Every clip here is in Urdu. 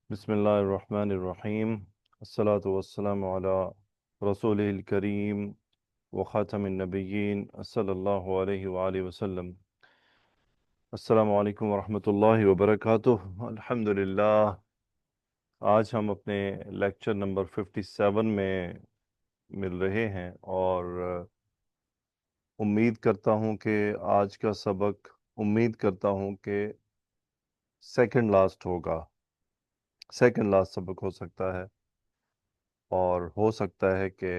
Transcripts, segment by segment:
بسم اللہ الرحمن الرحیم الصلاۃ والسلام علی رسول الکریم وخاتم النبیین صلی اللہ علیہ وآلہ وسلم۔ السلام علیکم ورحمۃ اللہ وبرکاتہ۔ الحمدللہ، آج ہم اپنے لیکچر نمبر 57 میں مل رہے ہیں اور امید کرتا ہوں کہ آج کا سبق سیکنڈ لاسٹ ہوگا، سیکنڈ لاسٹ سبق ہو سکتا ہے، اور ہو سکتا ہے کہ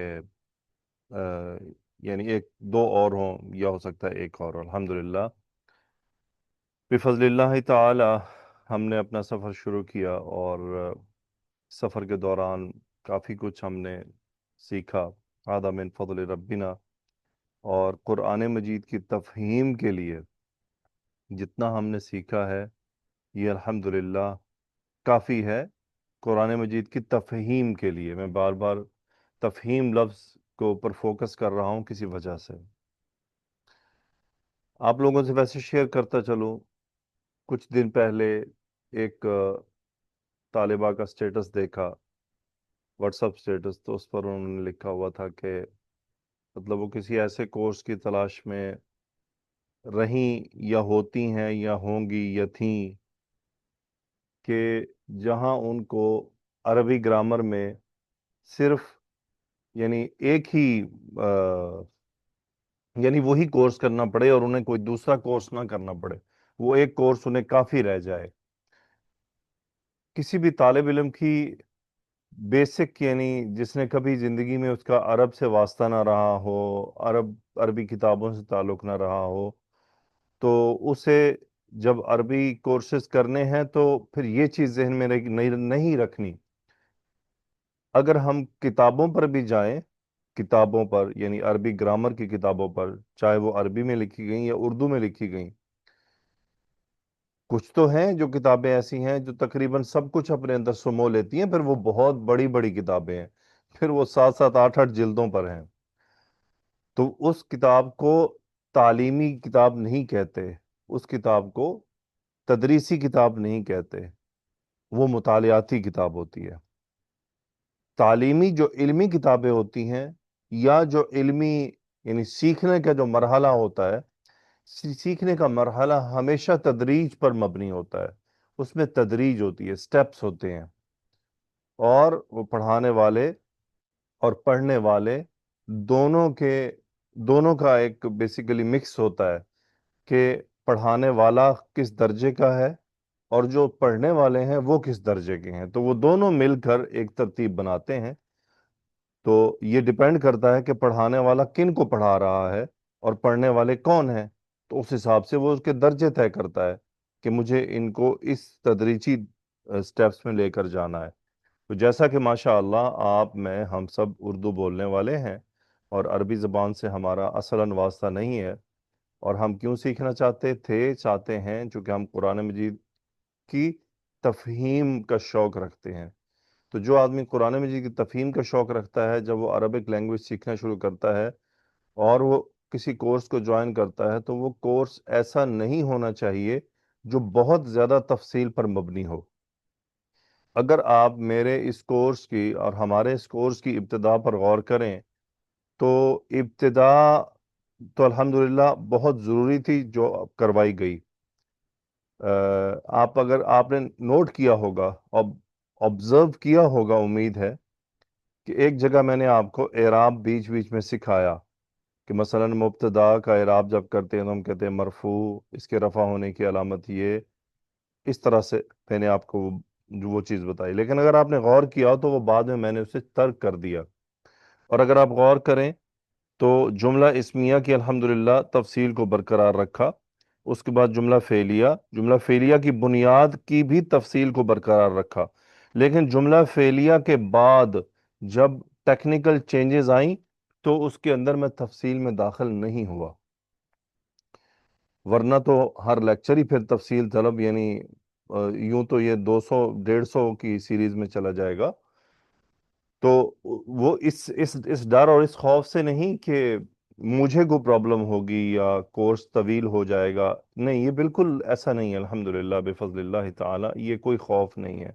یعنی ایک دو اور ہوں، یا ہو سکتا ہے ایک اور۔ الحمدللہ بفضل اللہ تعالی ہم نے اپنا سفر شروع کیا، اور سفر کے دوران کافی کچھ ہم نے سیکھا۔ هذا من فضل ربنا۔ اور قرآن مجید کی تفہیم کے لیے جتنا ہم نے سیکھا ہے یہ الحمدللہ کافی ہے۔ قرآن مجید کی تفہیم کے لیے میں بار بار تفہیم لفظ کو اوپر فوکس کر رہا ہوں کسی وجہ سے۔ آپ لوگوں سے ویسے شیئر کرتا چلوں، کچھ دن پہلے ایک طالبہ کا سٹیٹس دیکھا، واٹس اپ سٹیٹس، تو اس پر انہوں نے لکھا ہوا تھا کہ مطلب وہ کسی ایسے کورس کی تلاش میں رہیں یا ہوتی ہیں یا ہوں گی یا تھیں کہ جہاں ان کو عربی گرامر میں صرف یعنی ایک ہی یعنی وہی کورس کرنا پڑے اور انہیں کوئی دوسرا کورس نہ کرنا پڑے، وہ ایک کورس انہیں کافی رہ جائے۔ کسی بھی طالب علم کی بیسک یعنی جس نے کبھی زندگی میں اس کا عرب سے واسطہ نہ رہا ہو، عربی کتابوں سے تعلق نہ رہا ہو، تو اسے جب عربی کورسز کرنے ہیں تو پھر یہ چیز ذہن میں نہیں رکھنی۔ اگر ہم کتابوں پر بھی جائیں، کتابوں پر یعنی عربی گرامر کی کتابوں پر، چاہے وہ عربی میں لکھی گئیں یا اردو میں لکھی گئیں، کچھ تو ہیں جو کتابیں ایسی ہیں جو تقریباً سب کچھ اپنے اندر سمو لیتی ہیں، پھر وہ بہت بڑی بڑی کتابیں ہیں، پھر وہ 7 7 8 8 جلدوں پر ہیں۔ تو اس کتاب کو تعلیمی کتاب نہیں کہتے، اس کتاب کو تدریسی کتاب نہیں کہتے، وہ مطالعاتی کتاب ہوتی ہے۔ تعلیمی جو علمی کتابیں ہوتی ہیں، یا جو علمی یعنی سیکھنے کا جو مرحلہ ہوتا ہے، سیکھنے کا مرحلہ ہمیشہ تدریج پر مبنی ہوتا ہے، اس میں تدریج ہوتی ہے، سٹیپس ہوتے ہیں، اور وہ پڑھانے والے اور پڑھنے والے دونوں کا ایک بیسیکلی مکس ہوتا ہے کہ پڑھانے والا کس درجے کا ہے اور جو پڑھنے والے ہیں وہ کس درجے کے ہیں، تو وہ دونوں مل کر ایک ترتیب بناتے ہیں۔ تو یہ ڈیپینڈ کرتا ہے کہ پڑھانے والا کن کو پڑھا رہا ہے اور پڑھنے والے کون ہیں، تو اس حساب سے وہ اس کے درجے طے کرتا ہے کہ مجھے ان کو اس تدریجی سٹیپس میں لے کر جانا ہے۔ تو جیسا کہ ماشاءاللہ آپ میں ہم سب اردو بولنے والے ہیں اور عربی زبان سے ہمارا اصلاً واسطہ نہیں ہے، اور ہم کیوں سیکھنا چاہتے ہیں چونکہ ہم قرآن مجید کی تفہیم کا شوق رکھتے ہیں۔ تو جو آدمی قرآن مجید کی تفہیم کا شوق رکھتا ہے، جب وہ عربک لینگویج سیکھنا شروع کرتا ہے اور وہ کسی کورس کو جوائن کرتا ہے، تو وہ کورس ایسا نہیں ہونا چاہیے جو بہت زیادہ تفصیل پر مبنی ہو۔ اگر آپ میرے اس کورس کی اور ہمارے اس کورس کی ابتدا پر غور کریں تو ابتدا تو الحمدللہ بہت ضروری تھی جو کروائی گئی۔ اگر آپ نے نوٹ کیا ہوگا، آبزرو کیا ہوگا، امید ہے کہ ایک جگہ میں نے آپ کو اعراب بیچ بیچ میں سکھایا کہ مثلا مبتدا کا اعراب جب کرتے ہیں تو ہم کہتے ہیں مرفوع، اس کے رفع ہونے کی علامت یہ، اس طرح سے میں نے آپ کو وہ چیز بتائی۔ لیکن اگر آپ نے غور کیا تو وہ بعد میں نے اسے ترک کر دیا، اور اگر آپ غور کریں تو جملہ اسمیہ کی الحمدللہ تفصیل کو برقرار رکھا، اس کے بعد جملہ فعلیہ کی بنیاد کی بھی تفصیل کو برقرار رکھا، لیکن جملہ فعلیہ کے بعد جب ٹیکنیکل چینجز آئیں تو اس کے اندر میں تفصیل میں داخل نہیں ہوا، ورنہ تو ہر لیکچر ہی پھر تفصیل طلب، یعنی یوں تو یہ 200 150 کی سیریز میں چلا جائے گا۔ تو وہ اس ڈر اور اس خوف سے نہیں کہ مجھے کوئی پرابلم ہوگی یا کورس طویل ہو جائے گا، نہیں، یہ بالکل ایسا نہیں ہے، الحمدللہ بفضل اللہ تعالی یہ کوئی خوف نہیں ہے۔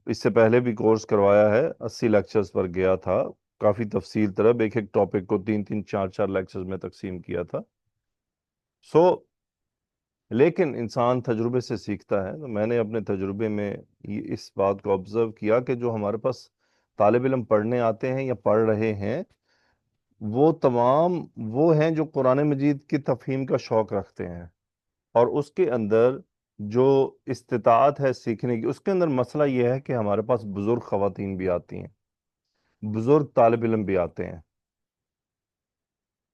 اس سے پہلے بھی کورس کروایا ہے، 80 لیکچرز پر گیا تھا، کافی تفصیل طرح ایک ایک ٹاپک کو 3 3 4 4 لیکچرز میں تقسیم کیا تھا۔ سو لیکن انسان تجربے سے سیکھتا ہے، تو میں نے اپنے تجربے میں اس بات کو آبزرو کیا کہ جو ہمارے پاس طالب علم پڑھنے آتے ہیں یا پڑھ رہے ہیں، وہ تمام وہ ہیں جو قرآن مجید کی تفہیم کا شوق رکھتے ہیں، اور اس کے اندر جو استطاعت ہے سیکھنے کی، اس کے اندر مسئلہ یہ ہے کہ ہمارے پاس بزرگ خواتین بھی آتی ہیں، بزرگ طالب علم بھی آتے ہیں،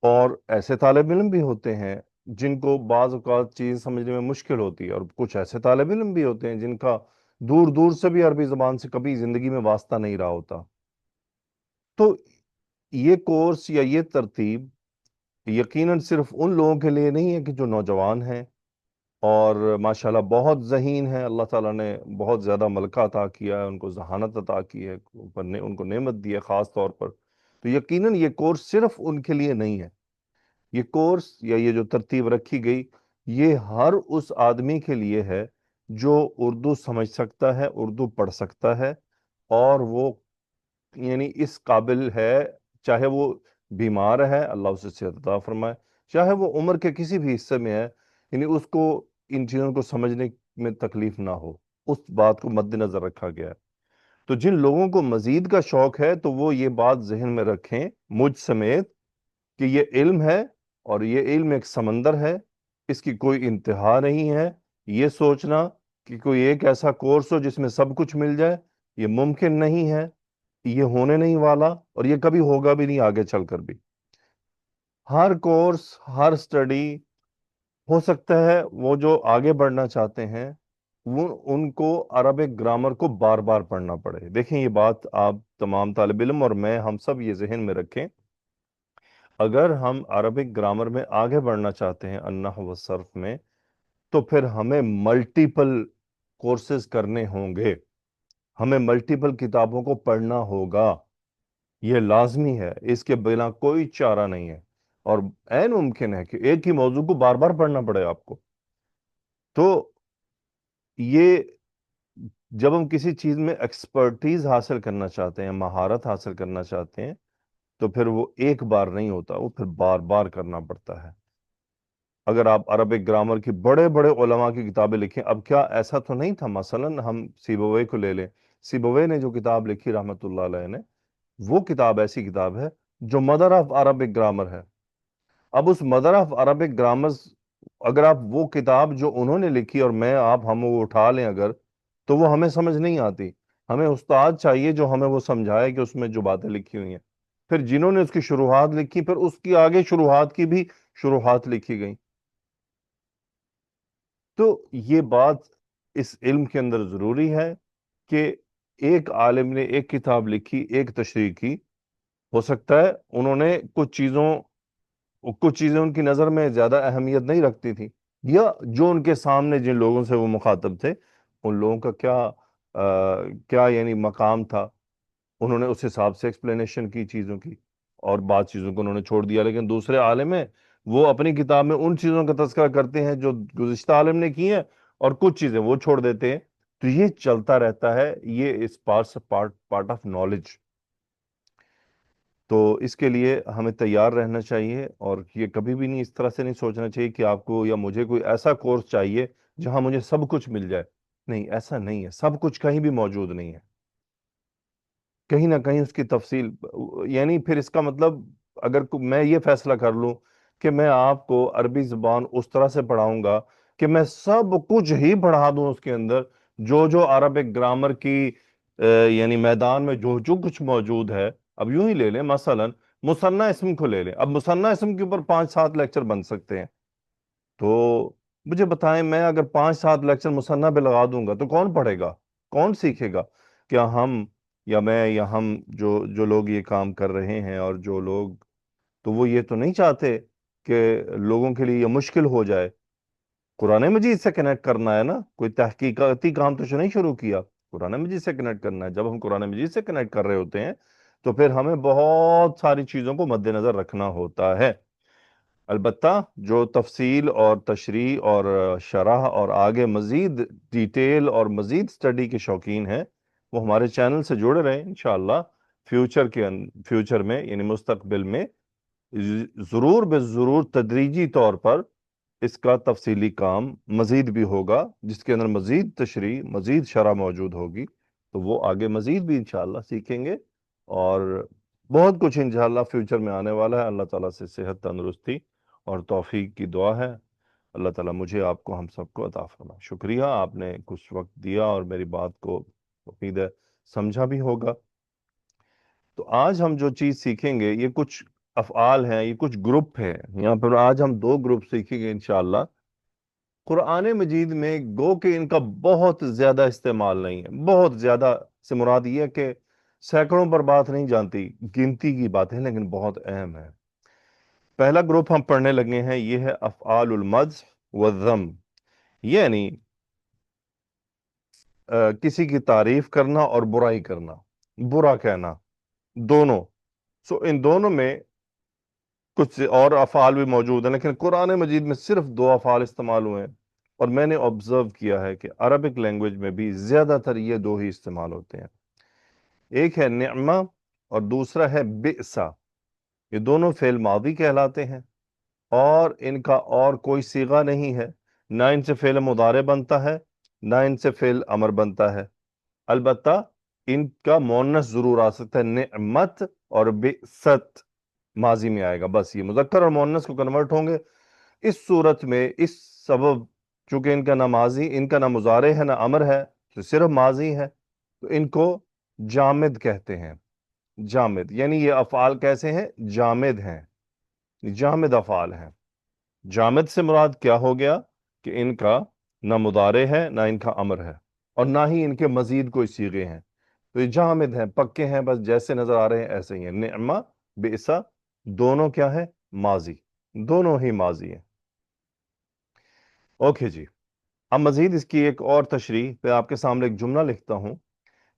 اور ایسے طالب علم بھی ہوتے ہیں جن کو بعض اوقات چیز سمجھنے میں مشکل ہوتی ہے، اور کچھ ایسے طالب علم بھی ہوتے ہیں جن کا دور دور سے بھی عربی زبان سے کبھی زندگی میں واسطہ نہیں رہا ہوتا۔ تو یہ کورس یا یہ ترتیب یقیناً صرف ان لوگوں کے لیے نہیں ہے کہ جو نوجوان ہیں اور ماشاءاللہ بہت ذہین ہیں، اللہ تعالیٰ نے بہت زیادہ ملکہ عطا کیا ہے، ان کو ذہانت عطا کی ہے، ان کو نعمت دی ہے خاص طور پر، تو یقیناً یہ کورس صرف ان کے لیے نہیں ہے۔ یہ کورس یا یہ جو ترتیب رکھی گئی، یہ ہر اس آدمی کے لیے ہے جو اردو سمجھ سکتا ہے، اردو پڑھ سکتا ہے، اور وہ یعنی اس قابل ہے، چاہے وہ بیمار ہے، اللہ اسے صحت عطا فرمائے، چاہے وہ عمر کے کسی بھی حصے میں ہے، یعنی اس کو ان چیزوں کو سمجھنے میں تکلیف نہ ہو، اس بات کو مد نظر رکھا گیا ہے۔ تو جن لوگوں کو مزید کا شوق ہے تو وہ یہ بات ذہن میں رکھیں، مجھ سمیت، کہ یہ علم ہے، اور یہ علم ایک سمندر ہے، اس کی کوئی انتہا نہیں ہے۔ یہ سوچنا کہ کوئی ایک ایسا کورس ہو جس میں سب کچھ مل جائے، یہ ممکن نہیں ہے، یہ ہونے نہیں والا، اور یہ کبھی ہوگا بھی نہیں آگے چل کر بھی۔ ہر کورس، ہر سٹڈی، ہو سکتا ہے وہ جو آگے بڑھنا چاہتے ہیں وہ ان کو عربک گرامر کو بار بار پڑھنا پڑے۔ دیکھیں یہ بات آپ تمام طالب علم اور میں، ہم سب یہ ذہن میں رکھیں، اگر ہم عربک گرامر میں آگے بڑھنا چاہتے ہیں، النحو والصرف میں، تو پھر ہمیں ملٹیپل کورسز کرنے ہوں گے، ہمیں ملٹیپل کتابوں کو پڑھنا ہوگا، یہ لازمی ہے، اس کے بنا کوئی چارہ نہیں ہے، اور عین ممکن ہے کہ ایک ہی موضوع کو بار بار پڑھنا پڑے آپ کو۔ تو یہ جب ہم کسی چیز میں ایکسپرٹیز حاصل کرنا چاہتے ہیں، مہارت حاصل کرنا چاہتے ہیں، تو پھر وہ ایک بار نہیں ہوتا، وہ پھر بار بار کرنا پڑتا ہے۔ اگر آپ عربک گرامر کی بڑے بڑے علماء کی کتابیں لکھیں، اب کیا ایسا تو نہیں تھا، مثلا ہم سیبوے کو لے لیں، سیبوے نے جو کتاب لکھی رحمت اللہ علیہ نے، وہ کتاب ایسی کتاب ہے جو مدر آف عربک گرامر ہے۔ اب اس مدر آف عربک گرامرز، اگر آپ وہ کتاب جو انہوں نے لکھی اور ہم وہ اٹھا لیں اگر، تو وہ ہمیں سمجھ نہیں آتی، ہمیں استاد چاہیے جو ہمیں وہ سمجھائے کہ اس میں جو باتیں لکھی ہوئی ہیں، پھر جنہوں نے اس کی شروحات لکھی، پھر اس کی آگے شروحات کی بھی شروحات لکھی گئیں۔ تو یہ بات اس علم کے اندر ضروری ہے کہ ایک عالم نے ایک کتاب لکھی، ایک تشریح کی، ہو سکتا ہے انہوں نے کچھ چیزیں ان کی نظر میں زیادہ اہمیت نہیں رکھتی تھی، یا جو ان کے سامنے جن لوگوں سے وہ مخاطب تھے ان لوگوں کا کیا یعنی مقام تھا، انہوں نے اس حساب سے ایکسپلینیشن کی چیزوں کی، اور بعض چیزوں کو انہوں نے چھوڑ دیا۔ لیکن دوسرے عالم ہیں، وہ اپنی کتاب میں ان چیزوں کا تذکرہ کرتے ہیں جو گزشتہ عالم نے کی ہیں، اور کچھ چیزیں وہ چھوڑ دیتے ہیں۔ تو یہ چلتا رہتا ہے، یہ اس پارٹ آف نالج۔ تو اس کے لیے ہمیں تیار رہنا چاہیے، اور یہ کبھی بھی نہیں اس طرح سے نہیں سوچنا چاہیے کہ آپ کو یا مجھے کوئی ایسا کورس چاہیے جہاں مجھے سب کچھ مل جائے۔ نہیں، ایسا نہیں ہے، سب کچھ کہیں بھی موجود نہیں ہے، کہیں نہ کہیں اس کی تفصیل، یعنی پھر اس کا مطلب اگر میں یہ فیصلہ کر لوں کہ میں آپ کو عربی زبان اس طرح سے پڑھاؤں گا کہ میں سب کچھ ہی پڑھا دوں اس کے اندر، جو عربک گرامر کی یعنی میدان میں جو کچھ موجود ہے۔ اب یوں ہی لے لیں، مثلا مثنی اسم کو لے لیں، اب مثنی اسم کے اوپر 5 7 لیکچر بن سکتے ہیں، تو مجھے بتائیں، میں اگر 5 7 لیکچر مثنیٰ پہ لگا دوں گا تو کون پڑھے گا، کون سیکھے گا؟ کیا ہم یا میں یا ہم جو لوگ یہ کام کر رہے ہیں، اور جو لوگ، تو وہ یہ تو نہیں چاہتے کہ لوگوں کے لیے یہ مشکل ہو جائے؟ قرآن مجید سے کنیکٹ کرنا ہے نا، کوئی تحقیقاتی کام تو نہیں شروع کیا، قرآن مجید سے کنیکٹ کرنا ہے۔ جب ہم قرآن مجید سے کنیکٹ کر رہے ہوتے ہیں تو پھر ہمیں بہت ساری چیزوں کو مد نظر رکھنا ہوتا ہے۔ البتہ جو تفصیل اور تشریح اور شرح اور آگے مزید ڈیٹیل اور مزید سٹڈی کے شوقین ہیں، وہ ہمارے چینل سے جڑے رہیں انشاءاللہ فیوچر میں یعنی مستقبل میں ضرور بے ضرور تدریجی طور پر اس کا تفصیلی کام مزید بھی ہوگا، جس کے اندر مزید تشریح، مزید شرح موجود ہوگی، تو وہ آگے مزید بھی انشاءاللہ سیکھیں گے، اور بہت کچھ انشاءاللہ فیوچر میں آنے والا ہے۔ اللہ تعالیٰ سے صحت، تندرستی اور توفیق کی دعا ہے۔ اللہ تعالیٰ مجھے، آپ کو، ہم سب کو عطا فرمائے۔ شکریہ، آپ نے کچھ وقت دیا اور میری بات کو امید ہے سمجھا بھی ہوگا۔ تو آج ہم جو چیز سیکھیں گے یہ کچھ افعال ہیں، یہ کچھ گروپ ہیں۔ یہاں پر آج ہم 2 گروپ سیکھیں گے انشاءاللہ۔ قرآن مجید میں گو کہ ان کا بہت زیادہ استعمال نہیں ہے، بہت زیادہ سے مراد یہ ہے کہ سینکڑوں پر بات نہیں جانتی، گنتی کی بات ہے، لیکن بہت اہم ہے۔ پہلا گروپ ہم پڑھنے لگے ہیں، یہ ہے افعال المدح والذم، یعنی کسی کی تعریف کرنا اور برائی کرنا، برا کہنا، دونوں۔ ان دونوں میں کچھ اور افعال بھی موجود ہیں، لیکن قرآن مجید میں صرف 2 افعال استعمال ہوئے ہیں، اور میں نے آبزرو کیا ہے کہ عربک لینگویج میں بھی زیادہ تر یہ 2 ہی استعمال ہوتے ہیں۔ ایک ہے نعمہ اور دوسرا ہے بئسا۔ یہ دونوں فعل ماضی کہلاتے ہیں، اور ان کا اور کوئی صیغہ نہیں ہے، نہ ان سے فعل مضارع بنتا ہے، نہ ان سے فعل امر بنتا ہے۔ البتہ ان کا مؤنث ضرور آ سکتا ہے، نعمت اور بئست ماضی میں آئے گا، بس یہ مذکر اور مؤنث کو کنورٹ ہوں گے۔ اس صورت میں اس سبب چونکہ ان کا نہ ماضی، ان کا نہ مضارع ہے، نہ امر ہے، تو صرف ماضی ہے، تو ان کو جامد کہتے ہیں۔ جامد یعنی یہ افعال کیسے ہیں؟ جامد ہیں، جامد افعال ہیں۔ جامد سے مراد کیا ہو گیا کہ ان کا نہ مضارع ہے، نہ ان کا امر ہے، اور نہ ہی ان کے مزید کوئی صیغے ہیں، تو یہ جامد ہیں، پکے ہیں، بس جیسے نظر آ رہے ہیں ایسے ہی ہیں۔ نعمہ، بئسا، دونوں کیا ہے؟ ماضی، دونوں ہی ماضی ہیں۔ اوکے جی، اب مزید اس کی ایک اور تشریح پہ آپ کے سامنے ایک جملہ لکھتا ہوں،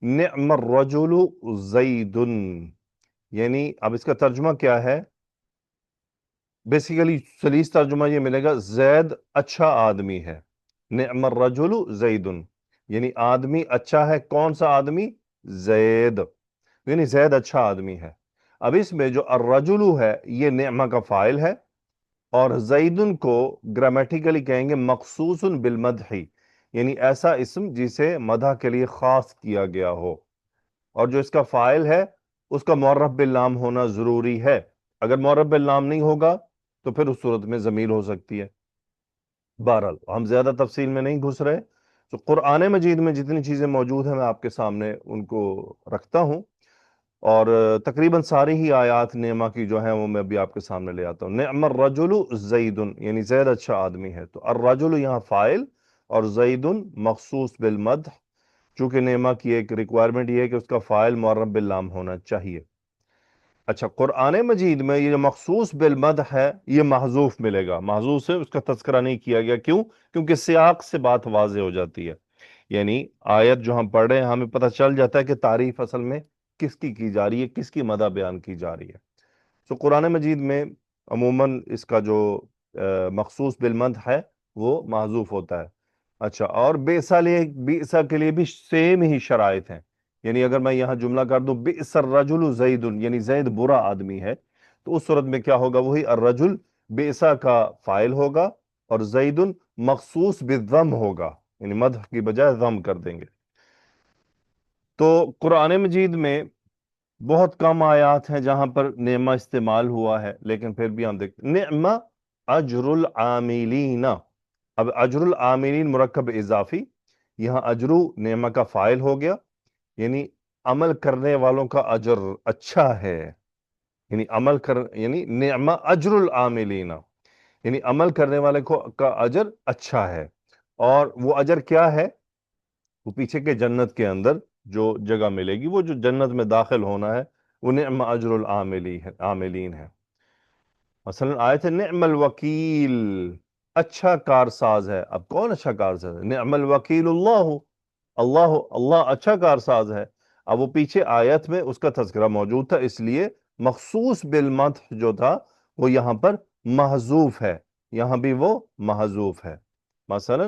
نعم الرجل زید، یعنی اب اس کا ترجمہ کیا ہے؟ بیسیکلی سلیس ترجمہ یہ ملے گا، زید اچھا آدمی ہے۔ نعم الرجل زید، یعنی آدمی اچھا ہے۔ کون سا آدمی؟ زید، یعنی زید اچھا آدمی ہے۔ اب اس میں جو الرجل ہے یہ نعمہ کا فاعل ہے، اور زیدن کو گرامیٹیکلی کہیں گے مخصوص بالمدح، یعنی ایسا اسم جسے مدح کے لیے خاص کیا گیا ہو، اور جو اس کا فاعل ہے اس کا معرف باللام ہونا ضروری ہے۔ اگر معرف باللام نہیں ہوگا تو پھر اس صورت میں ضمیر ہو سکتی ہے۔ بہرحال ہم زیادہ تفصیل میں نہیں گھس رہے، تو قرآن مجید میں جتنی چیزیں موجود ہیں میں آپ کے سامنے ان کو رکھتا ہوں، اور تقریباً ساری ہی آیات نعمہ کی جو ہیں وہ میں بھی آپ کے سامنے لے آتا ہوں۔ نعم الرجل زید، یعنی زید اچھا آدمی ہے، تو الرجل یہاں فاعل اور زید مخصوص بالمدح، چونکہ نعمہ کی ایک ریکوائرمنٹ یہ ہے کہ اس کا فاعل معرف باللام ہونا چاہیے۔ اچھا، قرآن مجید میں یہ جو مخصوص بالمدح ہے یہ محذوف ملے گا، محذوف سے اس کا تذکرہ نہیں کیا گیا۔ کیوں؟ کیونکہ سیاق سے بات واضح ہو جاتی ہے، یعنی آیت جو ہم پڑھ رہے ہیں ہمیں پتہ چل جاتا ہے کہ تعریف اصل میں کس کی جا رہی ہے، کس کی مدح بیان کی جا رہی ہے۔ تو قرآن مجید میں عموماً اس کا جو مخصوص بالمدح ہے وہ محذوف ہوتا ہے۔ اچھا، اور بئسا کے لیے بھی سیم ہی شرائط ہیں، یعنی اگر میں یہاں جملہ کر دوں بئس الرجل زید، یعنی زید برا آدمی ہے، تو اس صورت میں کیا ہوگا؟ وہی الرجل بئسا کا فاعل ہوگا، اور زید مخصوص بالضم ہوگا، یعنی مدح کی بجائے ضم کر دیں گے۔ تو قرآن مجید میں بہت کم آیات ہیں جہاں پر نعمہ استعمال ہوا ہے، لیکن پھر بھی ہم دیکھتے نعمہ اجر العاملین۔ اب اجر العاملین مرکب اضافی، یہاں اجرو نعمہ کا فاعل ہو گیا، یعنی عمل کرنے والوں کا اجر اچھا ہے، یعنی نعمہ اجر العاملین، یعنی عمل کرنے والے کا اجر اچھا ہے۔ اور وہ اجر کیا ہے؟ وہ پیچھے کے جنت کے اندر جو جگہ ملے گی، وہ جو جنت میں داخل ہونا ہے، وہ نعم اجر العاملین ہے۔ مثلا آیت ہے نعم الوکیل، اچھا کارساز ہے۔ اب کون اچھا کارساز ہے؟ نعم الوکیل اللہ اچھا کارساز ہے۔ اب وہ پیچھے آیت میں اس کا تذکرہ موجود تھا، اس لیے مخصوص بالمدح جو تھا وہ یہاں پر محذوف ہے، یہاں بھی وہ محذوف ہے۔ مثلا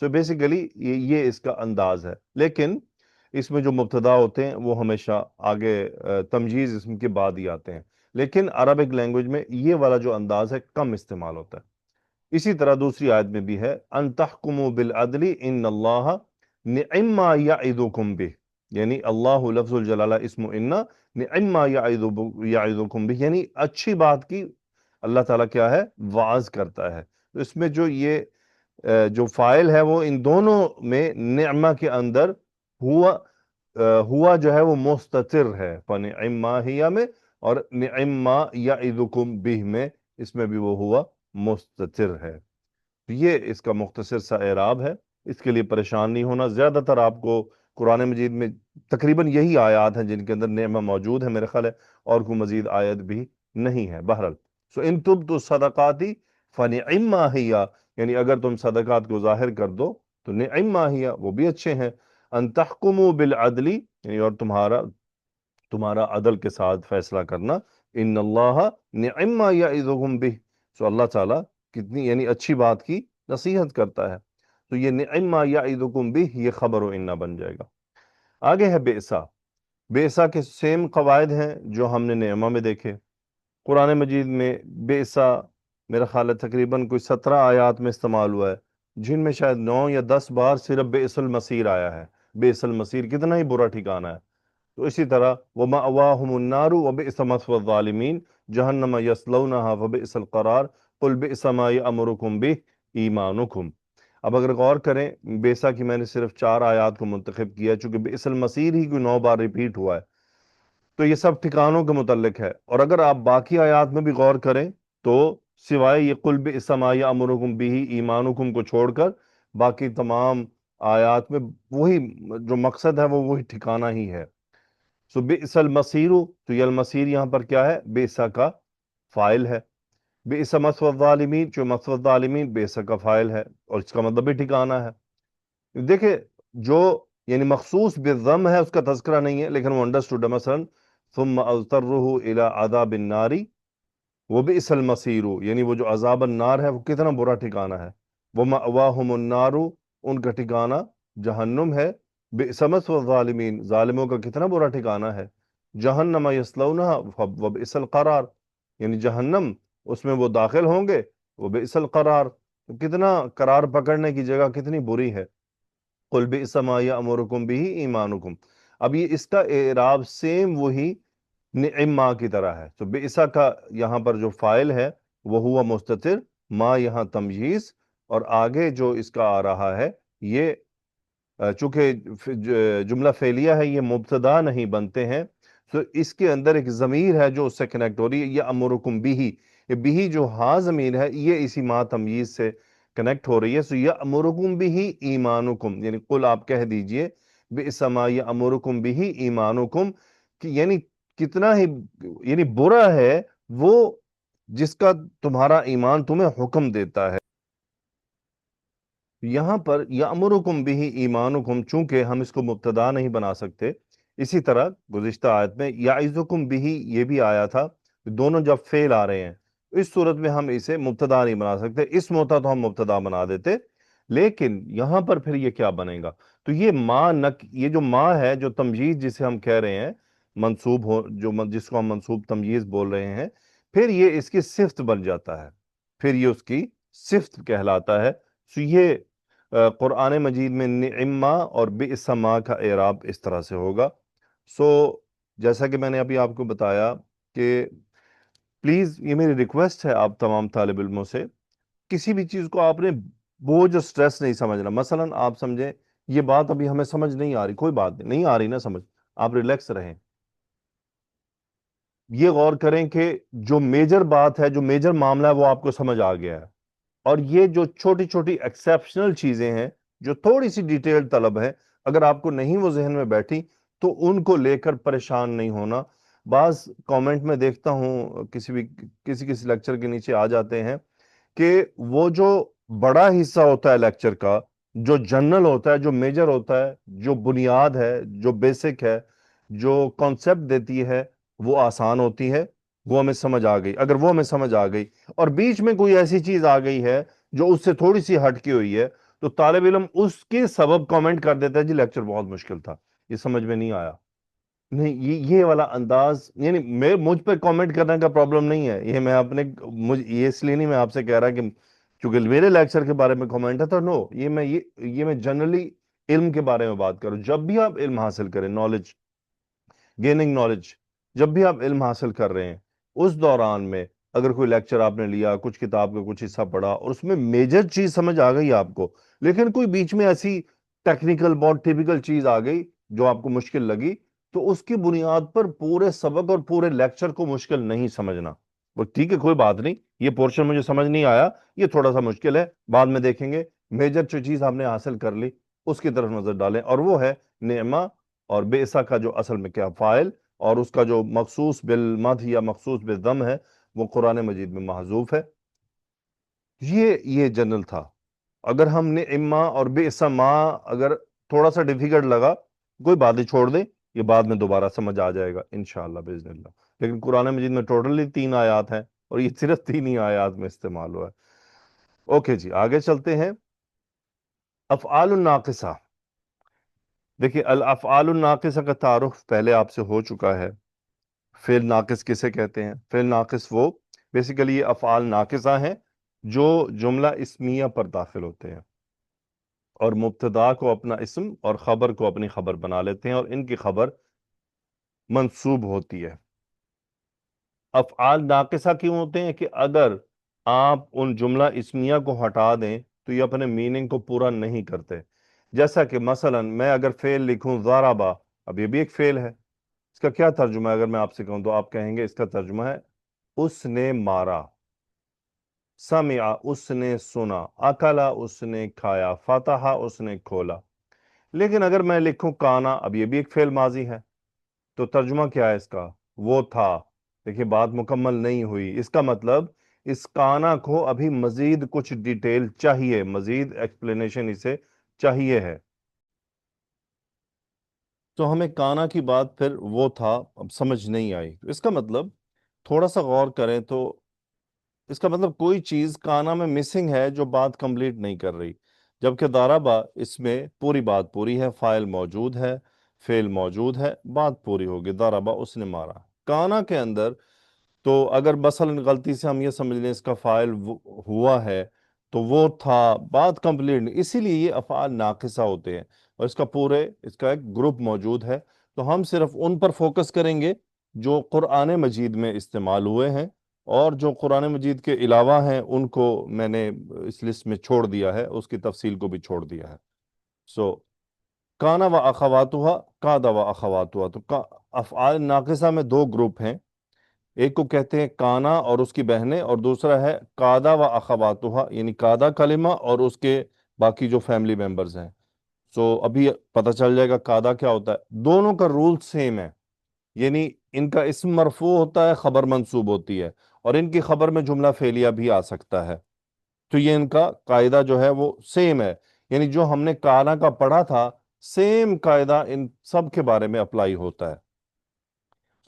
سو بیسیکلی یہ اس کا انداز ہے، لیکن اس میں جو مبتدا ہوتے ہیں وہ ہمیشہ آگے تمجیز اسم کے بعد ہی آتے ہیں، لیکن عربک لینگویج میں یہ والا جو انداز ہے کم استعمال ہوتا ہے۔ اسی طرح دوسری آیت میں بھی ہے ان تحکموا بالعدل ان اللہ نعم ما یعظکم بہ، یعنی اللہ لفظ الجلالہ اسم ان نعم ما یعظکم بہ، یعنی اچھی بات کی اللہ تعالیٰ کیا ہے، واعظ کرتا ہے۔ تو اس میں جو یہ جو فائل ہے وہ ان دونوں میں نعمہ کے اندر ہوا ہوا جو ہے وہ مستتر ہے، فنعم ما ہی میں، اور نعم ما یعظکم بہ میں، اس میں بھی وہ ہوا مستتر ہے۔ یہ اس کا مختصر سا اعراب ہے، اس کے لیے پریشان نہیں ہونا۔ زیادہ تر آپ کو قرآن مجید میں تقریباً یہی آیات ہیں جن کے اندر نعمہ موجود ہے میرے خیال ہے، اور کوئی مزید آیت بھی نہیں ہے۔ بہرحال سو ان تبدوا الصدقات فنعم ما ہی، یعنی اگر تم صدقات کو ظاہر کر دو تو نعم ما ہی، وہ بھی اچھے ہیں۔ ان تحکموا بالعدل، یعنی اور تمہارا عدل کے ساتھ فیصلہ کرنا، ان اللہ نعم ما یعظکم بہ، سو اللہ تعالیٰ کتنی یعنی اچھی بات کی نصیحت کرتا ہے۔ تو یہ نعم ما یعظکم بہ یہ خبر و انہ بن جائے گا۔ آگے ہے بئسا۔ بئسا کے سیم قواعد ہیں جو ہم نے نعمہ میں دیکھے۔ قرآن مجید میں بئسا میرا خیال ہے تقریباً کوئی 17 آیات میں استعمال ہوا ہے، جن میں شاید 9 یا 10 بار صرف بئس المصیر آیا ہے۔ بئس المصیر کتنا ہی برا ٹھکانہ ہے۔ تو اسی طرح وَمَأْوَاهُمُ النَّارُ وَبِئْسَ مَثْوَى الظَّالِمِينَ جَهَنَّمَ يَصْلَوْنَهَا فَبِئْسَ الْقَرَارُ قُلْ بِئْسَ مَا يَأْمُرُكُمْ بِهِ ایمانکم۔ اب اگر غور کریں، بیسا کی میں نے صرف 4 آیات کو منتخب کیا چونکہ بئس المصیر ہی کوئی 9 بار ریپیٹ ہوا ہے، تو یہ سب ٹھکانوں کے متعلق ہے۔ اور اگر آپ باقی آیات میں بھی غور کریں تو سوائے یہ قُلْ بِئْسَ مَا يَأْمُرُكُمْ بِهِ ایمانکم کو چھوڑ کر باقی تمام آیات میں وہی جو مقصد ہے وہ وہی ٹھکانہ ہی ہے۔ سو بئس المصیر، تو یہ المصیر یہاں پر کیا ہے، بئسا کا فائل ہے۔ بئس مثوى الظالمین، جو مثوى الظالمین بئسا کا فائل ہے، اور اس کا مطلب بھی ٹھکانہ ہے۔ دیکھیں جو یعنی مخصوص بالضم ہے اس کا تذکرہ نہیں ہے، لیکن وہ انڈرسٹوڈ ہے۔ مثلا ثم اضطرہ الی عذاب النار وبئس المصیر، یعنی وہ جو عذاب النار ہے وہ کتنا برا ٹھکانہ ہے۔ ومأواہم النار، ان کا ٹھکانہ جہنم ہے۔ بئس مثوى الظالمین، ظالموں کا کتنا برا ٹھکانہ ہے۔ جہنم یصلونہا وبئس القرار، یعنی جہنم اس میں وہ داخل ہوں گے، وبئس القرار، تو کتنا قرار پکڑنے کی جگہ کتنی بری ہے۔ قل بئس ما یأمرکم بہ ایمانکم۔ اب یہ اس کا اعراب سیم وہی نعم ما کی طرح ہے۔ تو بئسا کا یہاں پر جو فائل ہے وہ ہوا مستتر، ما یہاں تمجیز، اور آگے جو اس کا آ رہا ہے یہ چونکہ جملہ فعلیہ ہے، یہ مبتدا نہیں بنتے ہیں، تو اس کے اندر ایک ضمیر ہے جو اس سے کنیکٹ ہو رہی ہے، یأمرکم بہ، یہ بہ جو ہاں ضمیر ہے یہ اسی ما تمییز سے کنیکٹ ہو رہی ہے۔ سو یأمرکم بہ ایمانکم، یعنی قل آپ کہہ دیجئے بئس ما یأمرکم بہ ایمانکم، کہ یعنی کتنا ہی یعنی برا ہے وہ جس کا تمہارا ایمان تمہیں حکم دیتا ہے۔ یہاں پر یأمرکم بہ ایمانکم، چونکہ ہم اس کو مبتدا نہیں بنا سکتے، اسی طرح گزشتہ آیت میں یعظکم بہ یہ بھی آیا تھا، دونوں جب فعل آ رہے ہیں اس صورت میں ہم اسے مبتدا نہیں بنا سکتے، اس ہوتا تو ہم مبتدا بنا دیتے، لیکن یہاں پر پھر یہ کیا بنے گا؟ تو یہ یہ جو ما ہے، جو تمجیز جسے ہم کہہ رہے ہیں، منصوب ہو جس کو ہم منصوب تمجیز بول رہے ہیں، پھر یہ اس کی صفت بن جاتا ہے، پھر یہ اس کی صفت کہلاتا ہے۔ سو یہ قرآن مجید میں نعمہ اور بئس ما کا اعراب اس طرح سے ہوگا۔ سو جیسا کہ میں نے ابھی آپ کو بتایا کہ پلیز یہ میری ریکویسٹ ہے آپ تمام طالب علموں سے، کسی بھی چیز کو آپ نے بوجھ اور سٹریس نہیں سمجھنا۔ مثلا آپ سمجھیں یہ بات ابھی ہمیں سمجھ نہیں آ رہی، کوئی بات نہیں آ رہی نا سمجھ، آپ ریلیکس رہیں، یہ غور کریں کہ جو میجر بات ہے، جو میجر معاملہ ہے وہ آپ کو سمجھ آ گیا ہے، اور یہ جو چھوٹی چھوٹی ایکسیپشنل چیزیں ہیں جو تھوڑی سی ڈیٹیل طلب ہے، اگر آپ کو نہیں وہ ذہن میں بیٹھی تو ان کو لے کر پریشان نہیں ہونا۔ بعض کامنٹ میں دیکھتا ہوں کسی لیکچر کے نیچے آ جاتے ہیں کہ وہ جو بڑا حصہ ہوتا ہے لیکچر کا، جو جنرل ہوتا ہے، جو میجر ہوتا ہے، جو بنیاد ہے، جو بیسک ہے، جو کانسیپٹ دیتی ہے، وہ آسان ہوتی ہے، وہ ہمیں سمجھ آ گئی۔ اگر وہ ہمیں سمجھ آ گئی اور بیچ میں کوئی ایسی چیز آ گئی ہے جو اس سے تھوڑی سی ہٹ کی ہوئی ہے، تو طالب علم اس کے سبب کامنٹ کر دیتا ہے جی لیکچر بہت مشکل تھا، یہ سمجھ میں نہیں آیا. نہیں، یہ والا انداز، یعنی مجھ پہ کامنٹ کرنے کا پرابلم نہیں ہے، یہ میں اپنے یہ اس لیے نہیں میں آپ سے کہہ رہا کہ چونکہ میرے لیکچر کے بارے میں کامنٹ ہے تو نو، یہ میں جنرلی علم کے بارے میں بات کروں. جب بھی آپ علم حاصل کریں، نالج، گیننگ نالج، جب بھی آپ علم حاصل کر رہے ہیں اس دوران میں اگر کوئی لیکچر آپ نے لیا، کچھ کتاب کا کچھ حصہ پڑھا اور اس میں میجر چیز سمجھ آ گئی آپ کو، لیکن کوئی بیچ میں ایسی ٹیکنیکل بہت ٹیپیکل چیز آ گئی جو آپ کو مشکل لگی، تو اس کی بنیاد پر پورے سبق اور پورے لیکچر کو مشکل نہیں سمجھنا. وہ ٹھیک ہے، کوئی بات نہیں، یہ پورشن مجھے سمجھ نہیں آیا، یہ تھوڑا سا مشکل ہے، بعد میں دیکھیں گے. میجر جو چیز آپ نے حاصل کر لی اس کی طرف نظر ڈالیں، اور وہ ہے نعمہ اور بئسا کا جو اصل میں کیا فاعل، اور اس کا جو مخصوص بالمدح یا مخصوص بالذم ہے وہ قرآن مجید میں محذوف ہے. یہ جنرل تھا. اگر ہم نے اما اور بئسا ما اگر تھوڑا سا ڈیفیکلٹ لگا، کوئی بات نہیں، چھوڑ دیں، یہ بعد میں دوبارہ سمجھ آ جائے گا انشاءاللہ باذن اللہ. لیکن قرآن مجید میں ٹوٹلی 3 آیات ہیں اور یہ صرف 3 ہی آیات میں استعمال ہوا ہے. اوکے جی، آگے چلتے ہیں. افعال الناقصہ. دیکھیے، الافعال الناقصہ کا تعارف پہلے آپ سے ہو چکا ہے. فعل ناقص کسے کہتے ہیں؟ فعل ناقص وہ بیسیکلی یہ افعال ناقصہ ہیں جو جملہ اسمیہ پر داخل ہوتے ہیں اور مبتدا کو اپنا اسم اور خبر کو اپنی خبر بنا لیتے ہیں اور ان کی خبر منصوب ہوتی ہے. افعال ناقصہ کیوں ہوتے ہیں؟ کہ اگر آپ ان جملہ اسمیہ کو ہٹا دیں تو یہ اپنے میننگ کو پورا نہیں کرتے. جیسا کہ مثلا میں اگر فعل لکھوں ضربا، اب یہ بھی ایک فعل ہے، اس کا کیا ترجمہ ہے؟ اگر میں آپ سے کہوں تو آپ کہیں گے اس کا ترجمہ ہے اس نے مارا، سمع اس نے سنا، اکلا اس نے کھایا، فتح اس نے کھولا. لیکن اگر میں لکھوں کانا، اب یہ بھی ایک فعل ماضی ہے، تو ترجمہ کیا ہے اس کا؟ وہ تھا. دیکھیے بات مکمل نہیں ہوئی، اس کا مطلب اس کانا کو ابھی مزید کچھ ڈیٹیل چاہیے، مزید ایکسپلینیشن اسے چاہیے ہے. تو ہمیں کانا کی بات پھر وہ تھا اب سمجھ نہیں آئی. اس کا مطلب تھوڑا سا غور کریں تو اس کا مطلب کوئی چیز کانا میں مسنگ ہے جو بات کمپلیٹ نہیں کر رہی، جبکہ ضربا اس میں پوری بات پوری ہے، فاعل موجود ہے، فعل موجود ہے، بات پوری ہوگی. ضربا اس نے مارا. کانا کے اندر تو اگر مثلا غلطی سے ہم یہ سمجھ لیں اس کا فاعل ہوا ہے تو وہ تھا، بات کمپلیٹ نہیں، اسی لیے یہ افعال ناقصہ ہوتے ہیں اور اس کا ایک گروپ موجود ہے. تو ہم صرف ان پر فوکس کریں گے جو قرآن مجید میں استعمال ہوئے ہیں، اور جو قرآن مجید کے علاوہ ہیں ان کو میں نے اس لسٹ میں چھوڑ دیا ہے، اس کی تفصیل کو بھی چھوڑ دیا ہے. سو کانا و اخواتها، کادا و اخواتها. تو افعال ناقصہ میں 2 گروپ ہیں، ایک کو کہتے ہیں کانا اور اس کی بہنیں، اور دوسرا ہے کادا و اخواتها، یعنی کادا کلمہ اور اس کے باقی جو فیملی ممبرز ہیں. سو ابھی پتہ چل جائے گا کادا کیا ہوتا ہے. دونوں کا رول سیم ہے، یعنی ان کا اسم مرفوع ہوتا ہے، خبر منصوب ہوتی ہے، اور ان کی خبر میں جملہ فعلیہ بھی آ سکتا ہے. تو یہ ان کا قاعدہ جو ہے وہ سیم ہے، یعنی جو ہم نے کانا کا پڑھا تھا سیم قاعدہ ان سب کے بارے میں اپلائی ہوتا ہے.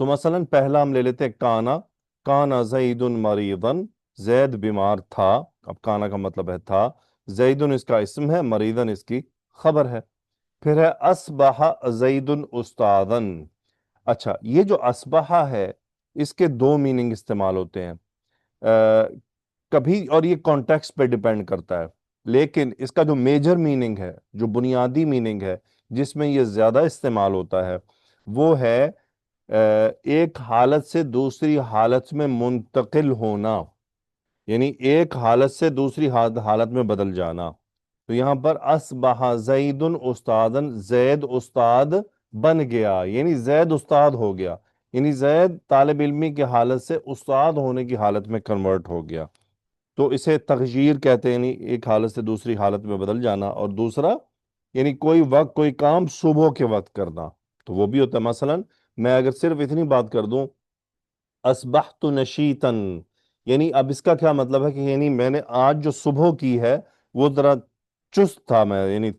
تو مثلا پہلا ہم لے لیتے ہیں کانا. کانا زید مریضن، زید بیمار تھا. اب کانا کا مطلب ہے تھا، زیدن اس کا اسم ہے، مریضن اس کی خبر ہے. پھر ہے اصبح زید استاذن. اچھا، یہ جو اصبح ہے اس کے 2 میننگ استعمال ہوتے ہیں کبھی، اور یہ کانٹیکسٹ پہ ڈیپینڈ کرتا ہے، لیکن اس کا جو میجر میننگ ہے، جو بنیادی میننگ ہے جس میں یہ زیادہ استعمال ہوتا ہے، وہ ہے ایک حالت سے دوسری حالت میں منتقل ہونا، یعنی ایک حالت سے دوسری حالت میں بدل جانا. تو یہاں پر اصبح زید استاذن، زید استاد بن گیا، یعنی زید استاد ہو گیا، یعنی زید طالب علمی کی حالت سے استاد ہونے کی حالت میں کنورٹ ہو گیا. تو اسے تغییر کہتے ہیں، یعنی ایک حالت سے دوسری حالت میں بدل جانا. اور دوسرا یعنی کوئی کام صبح کے وقت کرنا، تو وہ بھی ہوتا ہے. مثلا میں اگر صرف اتنی بات کر دوں اصبحت نشیطا، یعنی اب اس کا کیا مطلب ہے کہ یعنی میں نے آج جو صبح کی ہے وہ ذرا چست تھا میں، یعنی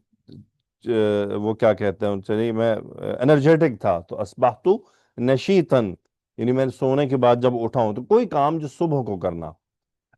وہ کیا کہتے ہیں چلیے میں انرجیٹک تھا. تو اصبحت نشیطا یعنی میں سونے کے بعد جب اٹھا ہوں، تو کوئی کام جو صبح کو کرنا.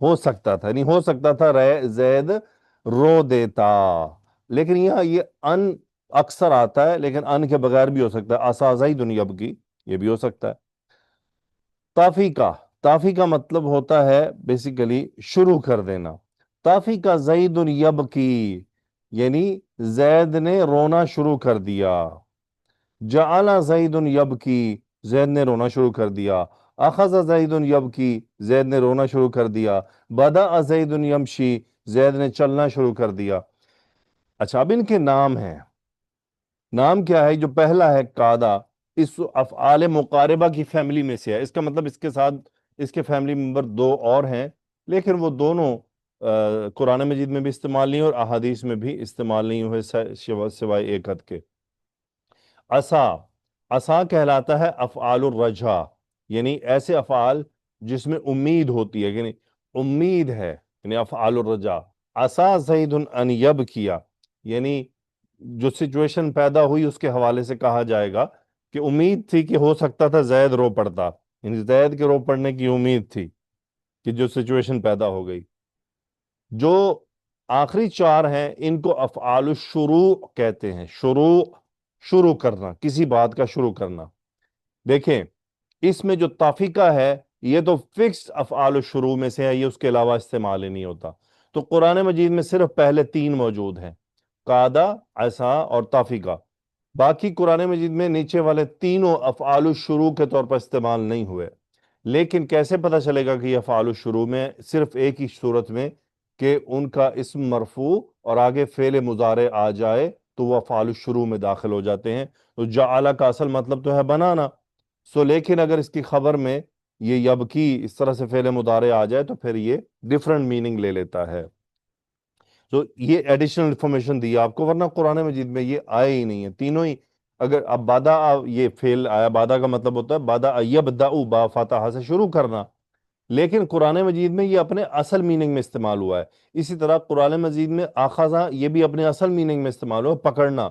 ہو سکتا تھا، نہیں ہو سکتا تھا زید رو دیتا، لیکن یہاں یہ ان اکثر آتا ہے، لیکن ان کے بغیر بھی ہو سکتا ہے، اسازائی دنیا کی، یہ بھی ہو سکتا ہے۔ تافی کا، تافی کا مطلب ہوتا ہے بیسیکلی شروع کر دینا۔ تافی کا زید یبکی، یعنی زید نے رونا شروع کر دیا۔ جعل زید یبکی، زید نے رونا شروع کر دیا۔ اخذ زید یبکی، زید نے رونا شروع کر دیا۔ بدأ زید یمشی، زید نے چلنا شروع کر دیا۔ اچھا اب ان کے نام ہیں، نام کیا ہے؟ جو پہلا ہے قادہ، اس افعال مقاربہ کی فیملی میں سے ہے، اس کا مطلب اس کے ساتھ اس کے فیملی ممبر دو اور ہیں، لیکن وہ دونوں قرآن مجید میں بھی استعمال نہیں اور احادیث میں بھی استعمال نہیں ہوئے سوائے ایک حد کے۔ عصا، عصا کہلاتا ہے افعال الرجا، یعنی ایسے افعال جس میں امید ہوتی ہے، یعنی امید ہے، یعنی افعال الرجا۔ عصا زید ان یبکیا، یعنی جو سچویشن پیدا ہوئی اس کے حوالے سے کہا جائے گا کہ امید تھی کہ ہو سکتا تھا زید رو پڑتا، یعنی زید کے رو پڑنے کی امید تھی کہ جو سچویشن پیدا ہو گئی۔ جو آخری چار ہیں ان کو افعال الشروع کہتے ہیں، شروع، شروع کرنا، کسی بات کا شروع کرنا۔ دیکھیں اس میں جو تافیقہ ہے یہ تو فکس افعال الشروع میں سے ہے، یہ اس کے علاوہ استعمال ہی نہیں ہوتا۔ تو قرآن مجید میں صرف پہلے تین موجود ہیں، قادہ، عصا اور تافیقہ، باقی قرآن مجید میں نیچے والے تینوں افعال الشروع کے طور پر استعمال نہیں ہوئے۔ لیکن کیسے پتہ چلے گا کہ یہ افعال الشروع میں؟ صرف ایک ہی صورت میں کہ ان کا اسم مرفوع اور آگے فعل مضارع آ جائے تو وہ افعال الشروع میں داخل ہو جاتے ہیں۔ تو جعل کا اصل مطلب تو ہے بنانا، لیکن اگر اس کی خبر میں یہ یبکی اس طرح سے فعل مضارع آ جائے تو پھر یہ ڈیفرنٹ میننگ لے لیتا ہے۔ تو یہ ایڈیشنل انفارمیشن دی آپ کو، ورنہ قرآن مجید میں یہ آئے ہی نہیں ہے تینوں ہی۔ اگر اب بادا یہ فعل آیا، بادا کا مطلب ہوتا ہے بادا یبدأ، با فاتحہ سے شروع کرنا، لیکن قرآن مجید میں یہ اپنے اصل میننگ میں استعمال ہوا ہے۔ اسی طرح قرآن مجید میں آخذہ، یہ بھی اپنے اصل میننگ میں استعمال ہوا ہے، پکڑنا۔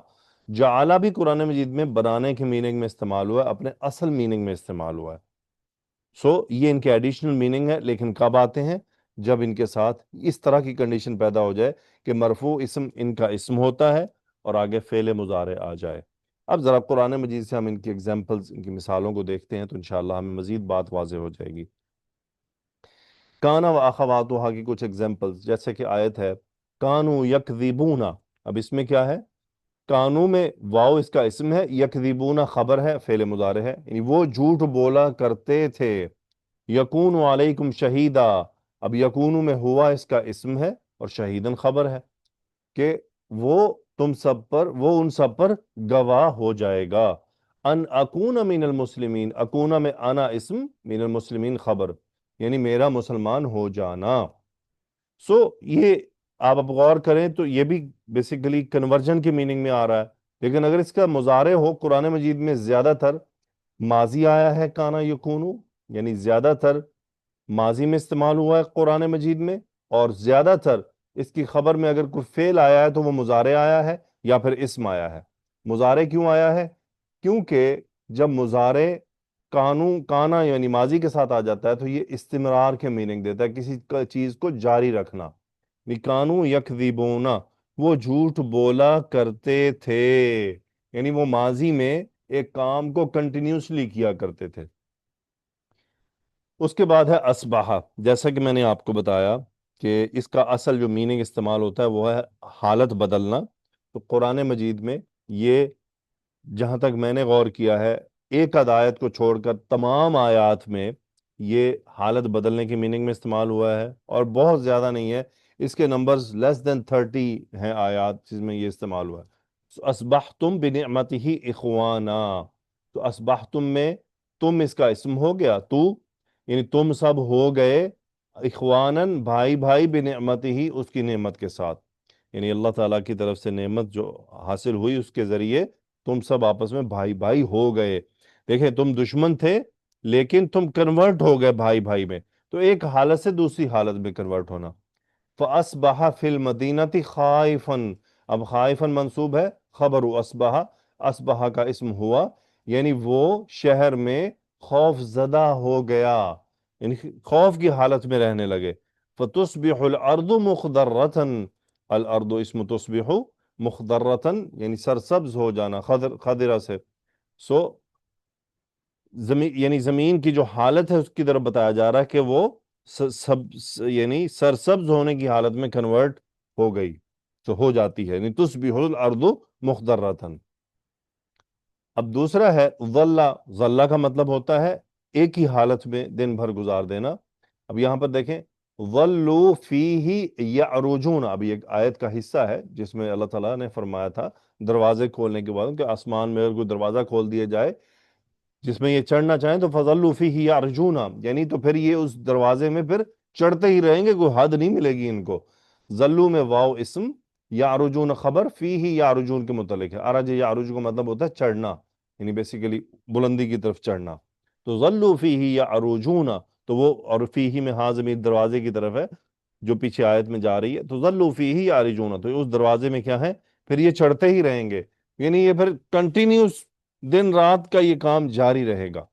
جعلہ بھی قرآن مجید میں بنانے کے میننگ میں استعمال ہوا ہے، اپنے اصل میننگ میں استعمال ہوا ہے۔ یہ ان کے ایڈیشنل میننگ ہے، لیکن کب آتے ہیں؟ جب ان کے ساتھ اس طرح کی کنڈیشن پیدا ہو جائے کہ مرفوع اسم ان کا اسم ہوتا ہے اور آگے فعل مضارع آ جائے۔ اب ذرا قرآن مجید سے ہم ان کی ایگزامپلز، ان کی مثالوں کو دیکھتے ہیں تو انشاءاللہ ہمیں مزید بات واضح ہو جائے گی۔ کانا و اخواتہا کی کچھ ایگزامپلز، جیسے کہ آیت ہے کانو یکذبون، اب اس میں کیا ہے؟ کانو میں واو اس کا اسم ہے، یکذبون خبر ہے، فعل مضارع ہے، یعنی وہ جھوٹ بولا کرتے تھے۔ یکون علیکم شہیدا، اب یکون میں ہوا اس کا اسم ہے اور شہیدن خبر ہے کہ وہ تم سب پر، وہ ان سب پر گواہ ہو جائے گا۔ ان اکون من المسلمین، اکون میں انا اسم، من المسلمین خبر، یعنی میرا مسلمان ہو جانا۔ یہ آپ اب غور کریں تو یہ بھی بیسیکلی کنورجن کی میننگ میں آ رہا ہے، لیکن اگر اس کا مضارع ہو، قرآن مجید میں زیادہ تر ماضی آیا ہے کانا یکونو، یعنی زیادہ تر ماضی میں استعمال ہوا ہے قرآن مجید میں، اور زیادہ تر اس کی خبر میں اگر کوئی فعل آیا ہے تو وہ مضارع آیا ہے یا پھر اسم آیا ہے۔ مضارع کیوں آیا ہے؟ کیونکہ جب مضارع کانا یعنی ماضی کے ساتھ آ جاتا ہے تو یہ استمرار کے میننگ دیتا ہے، کسی چیز کو جاری رکھنا۔ کانو یکذبون، وہ جھوٹ بولا کرتے تھے، یعنی وہ ماضی میں ایک کام کو کنٹینیوسلی کیا کرتے تھے۔ اس کے بعد ہے اصبحہ، جیسا کہ میں نے آپ کو بتایا کہ اس کا اصل جو میننگ استعمال ہوتا ہے وہ ہے حالت بدلنا۔ تو قرآن مجید میں یہ، جہاں تک میں نے غور کیا ہے، ایک آیت کو چھوڑ کر تمام آیات میں یہ حالت بدلنے کی میننگ میں استعمال ہوا ہے، اور بہت زیادہ نہیں ہے، اس کے نمبرز لیس دین 30 ہیں آیات جس میں یہ استعمال ہوا ہے۔ اصبحتم بنعمتہ اخوانا، تو اصبحتم میں تم اس کا اسم ہو گیا، تو یعنی تم سب ہو گئے اخواناً، بھائی بھائی، بنعمتہ اس کی نعمت کے ساتھ، یعنی اللہ تعالیٰ کی طرف سے نعمت جو حاصل ہوئی اس کے ذریعے تم سب آپس میں بھائی بھائی ہو گئے۔ دیکھیں تم دشمن تھے لیکن تم کنورٹ ہو گئے بھائی بھائی میں، تو ایک حالت سے دوسری حالت میں کنورٹ ہونا۔ فَأَصْبَحَ فِي الْمَدِينَةِ خَائِفًا، اب خائفاً منصوب ہے، خبر اصبح، اصبح کا اسم ہوا، یعنی وہ شہر میں خوف زدہ ہو گیا، یعنی خوف کی حالت میں رہنے لگے۔ فتصبح الارض مخضرتن، الارض اسم تصبح، مخضرتن یعنی سرسبز ہو جانا، خضرہ سے. سو زمین یعنی زمین کی جو حالت ہے اس کی طرف بتایا جا رہا ہے کہ وہ یعنی سرسبز ہونے کی حالت میں کنورٹ ہو گئی، تو ہو جاتی ہے، یعنی تصبح الارض مخضرتن. اب دوسرا ہے ظلہ. ظلہ کا مطلب ہوتا ہے ایک ہی حالت میں دن بھر گزار دینا. اب یہاں پر دیکھیں ظلوا فیہ یعرجون، اب یہ ایک آیت کا حصہ ہے جس میں اللہ تعالیٰ نے فرمایا تھا دروازے کھولنے کے بعد کہ آسمان میں اگر کوئی دروازہ کھول دیا جائے جس میں یہ چڑھنا چاہیں تو فظلوا فیہ یعرجون، یعنی تو پھر یہ اس دروازے میں پھر چڑھتے ہی رہیں گے، کوئی حد نہیں ملے گی ان کو. ظلوا میں واو اسم، یعرجون خبر، فیہ یعرجون کے متعلق ہے. عرج یعرج کا مطلب ہوتا ہے چڑھنا، یعنی بیسیکلی بلندی کی طرف چڑھنا. تو ظلوا فیہ یعرجون، تو وہ اور فیہ میں ہاں ضمیر دروازے کی طرف ہے جو پیچھے آیت میں جا رہی ہے. تو ظلوا فیہ یعرجون، تو اس دروازے میں کیا ہے پھر یہ چڑھتے ہی رہیں گے، یعنی یہ پھر کنٹینیوس دن رات کا یہ کام جاری رہے گا.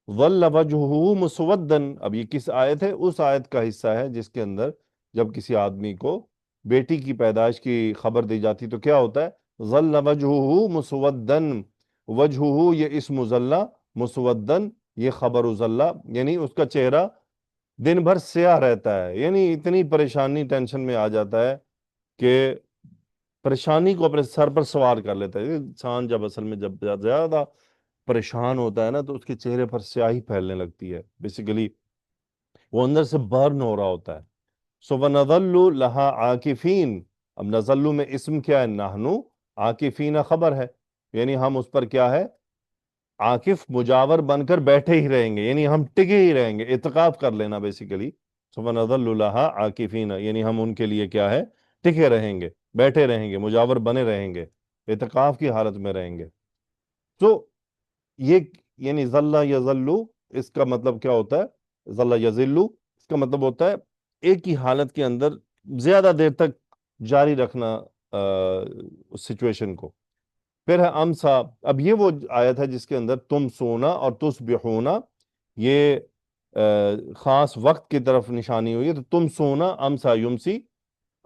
ظل وجہہ مسودن، اب یہ کس آیت ہے؟ اس آیت کا حصہ ہے جس کے اندر جب کسی آدمی کو بیٹی کی پیدائش کی خبر دی جاتی تو کیا ہوتا ہے؟ ظل وجہہ مسودن، وجہہ یہ اسم ظلہ، مسودن یہ خبر ظلہ، یعنی اس کا چہرہ دن بھر سیاہ رہتا ہے، یعنی اتنی پریشانی ٹینشن میں آ جاتا ہے کہ پریشانی کو اپنے سر پر سوار کر لیتا ہے. انسان جب اصل میں جب زیادہ پریشان ہوتا ہے نا تو اس کے چہرے پر سیاہی پھیلنے لگتی ہے، بیسیکلی وہ اندر سے برن ہو رہا ہوتا ہے. سو وَنَظَلُّ لَهَا عَاكِفِينَ، اب نظلو میں اسم کیا ہے؟ نحنو، عاکفین خبر ہے، یعنی ہم اس پر کیا ہے؟ عاکف مجاور بن کر بیٹھے ہی رہیں گے، یعنی ہم ٹکے ہی رہیں گے، اعتقاف کر لینا بیسیکلی. سو وَنَظَلُّ لَهَا عَاكِفِينَ، یعنی ہم ان کے لیے کیا ہے؟ ٹکے رہیں گے، بیٹھے رہیں گے، مجاور بنے رہیں گے، اعتقاف کی حالت میں رہیں گے. تو یہ یعنی ظلہ یظلو، اس کا مطلب کیا ہوتا ہے؟ ظلہ یظلو اس کا مطلب ہوتا ہے ایک ہی حالت کے اندر زیادہ دیر تک جاری رکھنا اس سچویشن کو. پھر ہے امسا، اب یہ وہ آیت ہے جس کے اندر تم سونا اور تصبحونا یہ خاص وقت کی طرف نشانی ہوئی ہے. تو تم سونا، امسا یمسی،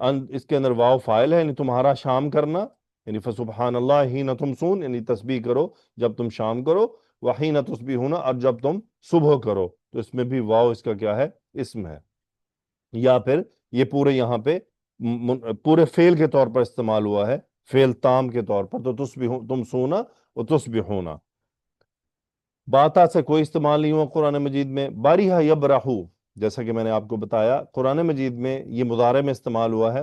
اس کے اندر واو فاعل ہے، یعنی تمہارا شام کرنا، یعنی فسبحان اللہ حین تمسون، یعنی تسبیح کرو جب تم شام کرو، وحین تصبحون اور جب تم صبح کرو. تو اس میں بھی واو اس کا کیا ہے؟ اسم ہے. یا پھر یہ پورے یہاں پہ پورے فعل کے طور پر استعمال ہوا ہے، فعل تام کے طور پر. تو تم سونا و تصبحونا، باتا سے کوئی استعمال نہیں ہوا قرآن مجید میں. باریہا یبرحو، جیسا کہ میں نے آپ کو بتایا قرآن مجید میں یہ مضارع میں استعمال ہوا ہے.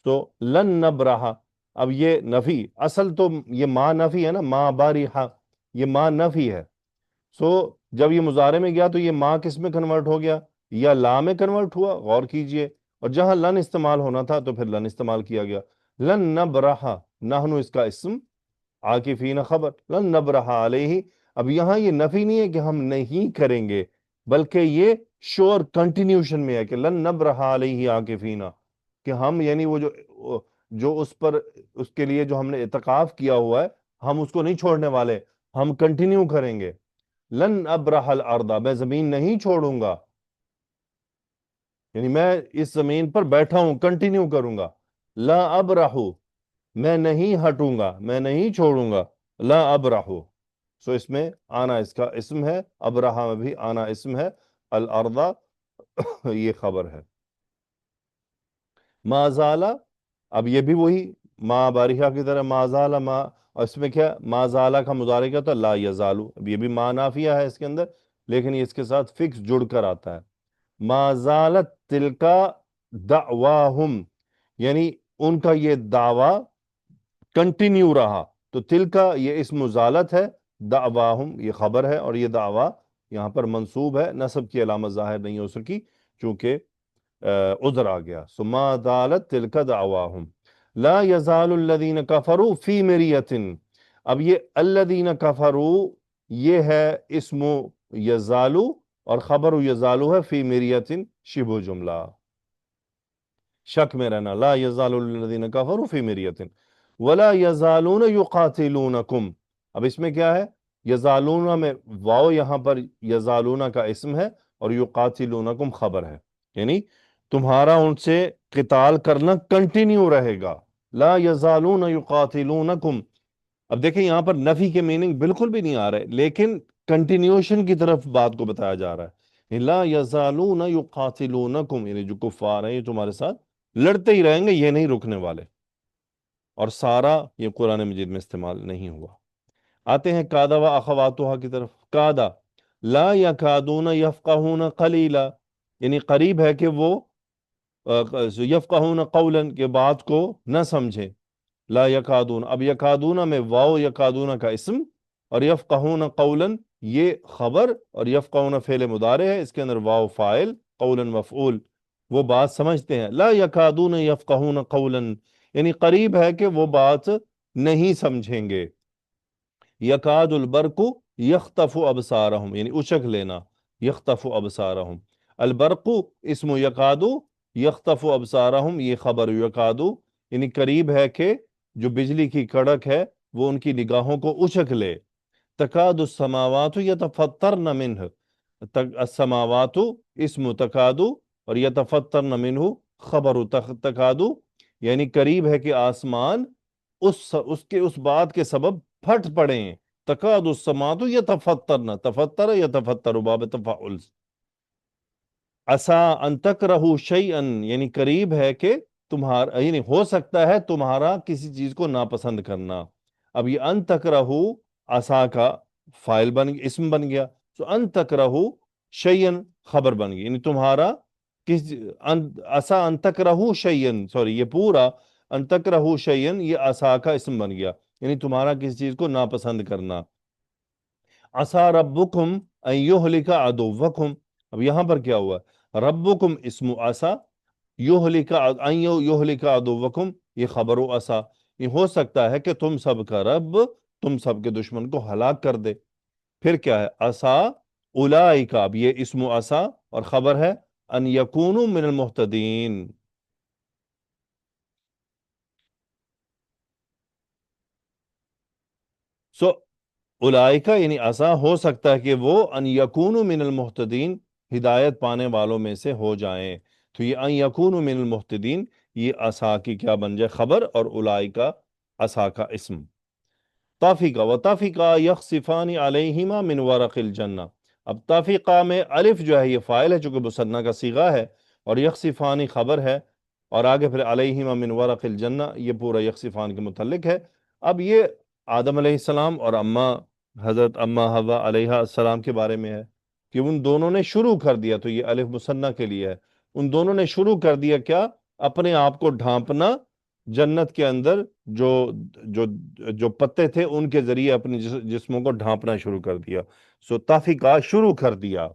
تو لن نبرحا، اب یہ نفی، اصل تو یہ ما نفی ہے نا، ما باریہا یہ ما نفی ہے. سو جب یہ مضارع میں گیا تو یہ ما کس میں کنورٹ ہو گیا؟ یا لا میں کنورٹ ہوا، غور کیجئے. اور جہاں لن استعمال ہونا تھا تو پھر لن استعمال کیا گیا. لن نبرحا، نحنو اس کا اسم، عاکفین خبر، لن نبرحا علیہ. اب یہاں یہ نفی نہیں ہے کہ ہم نہیں کریں گے، بلکہ یہ شور کنٹینیوشن میں ہے کہ لن نبرحا علیہ عاکفین، کہ ہم یعنی وہ جو اس پر اس کے لیے جو ہم نے اعتکاف کیا ہوا ہے ہم اس کو نہیں چھوڑنے والے، ہم کنٹینیو کریں گے. لن ابرح الارض، میں زمین نہیں چھوڑوں گا، یعنی میں اس زمین پر بیٹھا ہوں، کنٹینیو کروں گا. لا ابرحو، میں نہیں ہٹوں گا، میں نہیں چھوڑوں گا. لا ابرحو، سو اس میں آنا اس کا اسم ہے، ابرحا میں بھی آنا اسم ہے، الارض یہ خبر ہے. ما زالا، اب یہ بھی وہی ما باریہا کی طرح ما زالا، ما، اور اس میں کیا ما زالا کا مضارع کیا ہوتا ہے؟ لا یزالو. اب یہ بھی ما نافیہ ہے اس کے اندر، لیکن یہ اس کے ساتھ فکس جڑ کر آتا ہے. ما زالت تلکا دعواہم، یعنی ان کا یہ دعویٰ کنٹینیو رہا. تو تلکا یہ اسم زالت ہے، دعواہم یہ خبر ہے، اور یہ دعویٰ یہاں پر منصوب ہے، نصب کی علامت ظاہر نہیں ہو سکی چونکہ عذر آ گیا. سو ما زالت تلک دعواہم. لا یزال الذین کفروا فی مریۃ، اب یہ الذین کفروا یہ ہے اسم یزالو اور خبر یزالو ہے فی مریۃ، شبہ جملہ، شک میں رہنا. لا یزال الذین کفروا فی مریۃ ولا یزالون یقاتلونکم. اب اس میں کیا ہے؟ یزالون میں واو یہاں پر یزالون کا اسم ہے اور یقاتلونکم خبر ہے، یعنی تمہارا ان سے قتال کرنا کنٹینیو رہے گا. لا یزالون یقاتلونکم. اب دیکھیں یہاں پر نفی کے میننگ بالکل بھی نہیں آ رہے، لیکن کنٹینیوشن کی طرف بات کو بتایا جا رہا ہے. لا یزالون یقاتلونکم، یعنی جو کفار ہیں یہ تمہارے ساتھ لڑتے ہی رہیں گے، یہ نہیں رکنے والے. اور سارا یہ قرآن مجید میں استعمال نہیں ہوا. آتے ہیں کادا و اخواتها کی طرف. کادا لا یکادون یفقہون قلیلا، یعنی قریب ہے کہ وہ یفقہون قولا کے بات کو نہ سمجھے. لا یکادون، اب یکادون میں واو یکادون کا اسم اور یفقہون قولا یہ خبر، اور یفقہون فعل مضارع ہے، اس کے اندر واو فاعل، قولا مفعول. وہ بات سمجھتے ہیں. لا یکادون یفقہون قولا، یعنی قریب ہے کہ وہ بات نہیں سمجھیں گے. یکاد البرق یخطف ابصارہم، یعنی اچک لینا. یخطف ابصارہم، البرق اسم یکادو، یخطف ابصارہم یہ خبر یکادو، یعنی قریب ہے کہ جو بجلی کی کڑک ہے وہ ان کی نگاہوں کو اچک لے. تکاد السماوات یتفطرن منہ، السماوات اسم تکادو اور یتفطرن منہ خبر تکادو، یعنی قریب ہے کہ آسمان اس بات کے سبب پھٹ پڑیں. تکاد السماوات یتفطرن، تفطر یتفطر باب تفاعل. عسا ان تکرہوا شیئا، یعنی قریب ہے کہ تمہارا، یعنی ہو سکتا ہے تمہارا کسی چیز کو ناپسند کرنا. اب یہ ان تکرہوا عسا کا فائل اسم بن گیا، تو ان تکرہوا شیئا خبر بن گئی، یعنی تمہارا عسا ان تکرہوا شیئا، سوری یہ پورا ان تکرہوا شیئا یہ عسا کا اسم بن گیا، یعنی تمہارا کسی چیز کو ناپسند کرنا. عسا ربکم ان یہلک عدوکم، اب یہاں پر کیا ہوا؟ ربکم اسم عسا، یہلک عدوکم یہ خبر و عسا، یہ ہو سکتا ہے کہ تم سب کا رب تم سب کے دشمن کو ہلاک کر دے. پھر کیا ہے؟ عسا اولئک، اب یہ اسم عسا اور خبر ہے ان یکونوا من المہتدین. سو اولئکہ یعنی عسا ہو سکتا ہے کہ وہ ان یکونوا من المہتدین ہدایت پانے والوں میں سے ہو جائیں. تو یہ ان یکونوا من المہتدین یہ عسا کی کیا بن جائے؟ خبر، اور اولئکہ عسا کا اسم. طافقہ و طافقہ یخصفان علیہما من ورق الجنہ. اب طافقہ میں الف جو ہے یہ فاعل ہے چونکہ مثنیٰ کا صیغہ ہے، اور یخصفانی خبر ہے، اور آگے پھر علیہما من ورق الجنہ یہ پورا یخصفان کے متعلق ہے. اب یہ آدم علیہ السلام اور حضرت اما حوا علیہ السلام کے بارے میں ہے کہ ان دونوں نے شروع کر دیا، تو یہ الف مثنیٰ کے لیے ہے. ان دونوں نے شروع کر دیا کیا؟ اپنے آپ کو ڈھانپنا جنت کے اندر. جو جو جو پتے تھے ان کے ذریعے اپنے جسموں کو ڈھانپنا شروع کر دیا. سو طافقہ شروع کر دیا.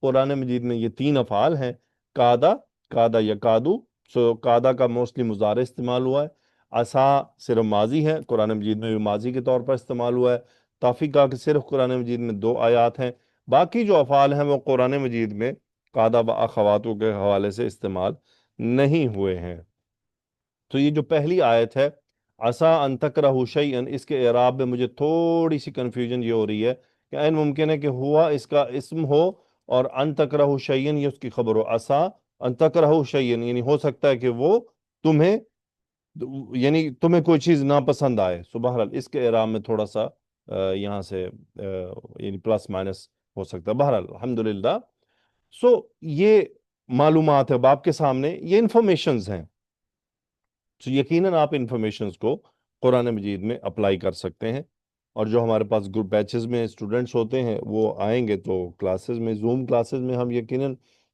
قرآن مجید میں یہ تین افعال ہیں، کادا، کادا یکادو. سو کادا کا موسٹلی مضارع استعمال ہوا ہے. عسا صرف ماضی ہے، قرآن مجید میں بھی ماضی کے طور پر استعمال ہوا ہے. طافقہ کے صرف قرآن مجید میں 2 آیات ہیں. باقی جو افعال ہیں وہ قرآن مجید میں کادا و اخواتو کے حوالے سے استعمال نہیں ہوئے ہیں. تو یہ جو پہلی آیت ہے عسا ان تکرہوا شیئا، اس کے اعراب میں مجھے تھوڑی سی کنفیوژن یہ ہو رہی ہے کہ این ممکن ہے کہ ہوا اس کا اسم ہو اور ان تکرہوا شیئا یہ اس کی خبر ہو. عسا ان تکرہوا شیئا یعنی ہو سکتا ہے کہ وہ تمہیں، یعنی تمہیں کوئی چیز ناپسند آئے. سو بہرحال اس کے اعراب میں تھوڑا سا یہاں سے یعنی پلس مائنس ہو سکتا ہے. بہرحال الحمدللہ. سو یہ معلومات ہے باپ کے سامنے، یہ انفارمیشنز ہیں. تو یقیناً آپ انفارمیشنز کو قرآن مجید میں اپلائی کر سکتے ہیں. اور جو ہمارے پاس گروپ بیچز میں اسٹوڈنٹس ہوتے ہیں وہ آئیں گے تو کلاسز میں، زوم کلاسز میں ہم یقیناً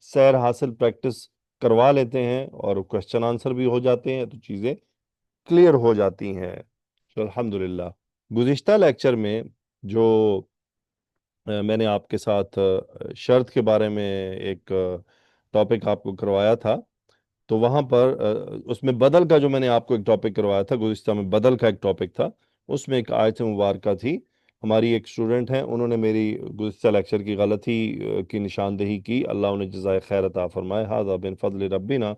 سیر حاصل پریکٹس کروا لیتے ہیں اور کوشچن آنسر بھی ہو جاتے ہیں، تو چیزیں کلیئر ہو جاتی ہیں. تو الحمدللہ. گزشتہ لیکچر میں جو میں نے آپ کے ساتھ شرط کے بارے میں ایک ٹاپک آپ کو کروایا تھا، تو وہاں پر اس میں بدل کا جو میں نے آپ کو ایک ٹاپک کروایا تھا گزشتہ میں، بدل کا ایک ٹاپک تھا. اس میں ایک آیت مبارکہ تھی. ہماری ایک اسٹوڈنٹ ہیں، انہوں نے میری گزشتہ لیکچر کی غلطی کی نشاندہی کی، اللہ انہیں جزائے خیر عطا فرمائے. ھذا من فضل ربنا.